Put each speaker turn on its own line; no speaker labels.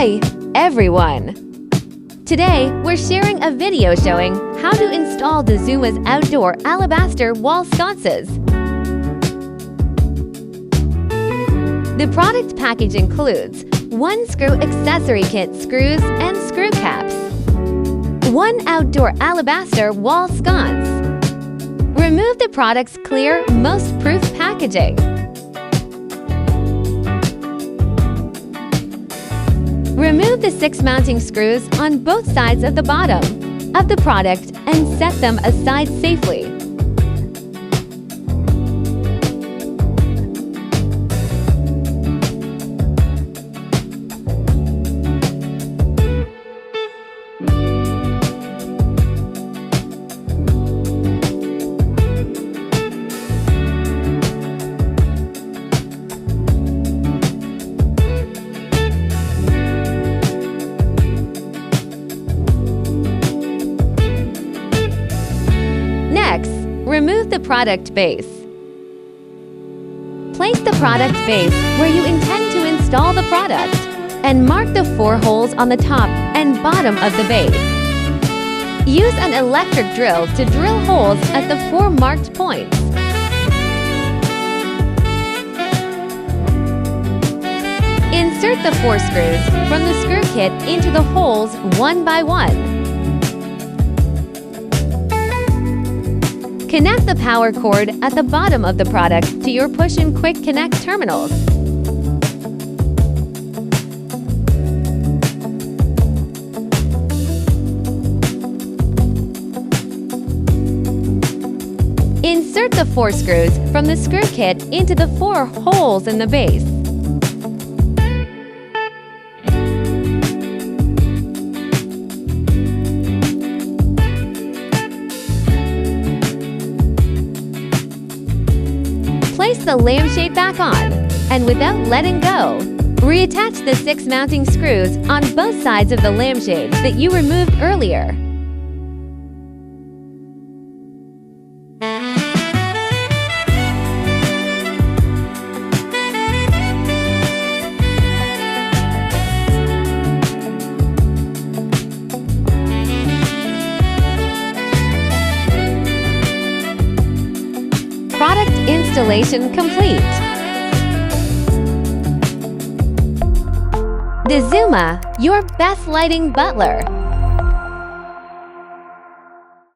Hi, everyone! Today, we're sharing a video showing how to install Dazuma's outdoor alabaster wall sconces. The product package includes 1 screw accessory kit screws and screw caps, 1 outdoor alabaster wall sconce. Remove the product's clear, most-proof packaging. Remove the 6 mounting screws on both sides of the bottom of the product and set them aside safely. Next, remove the product base. Place the product base where you intend to install the product and mark the 4 holes on the top and bottom of the base. Use an electric drill to drill holes at the 4 marked points. Insert the 4 screws from the screw kit into the holes one by one. Connect the power cord at the bottom of the product to your push and quick connect terminals. Insert the 4 screws from the screw kit into the 4 holes in the base. Place the lampshade back on, and without letting go, reattach the 6 mounting screws on both sides of the lampshade that you removed earlier. Product installation complete. Dazuma, your best lighting butler.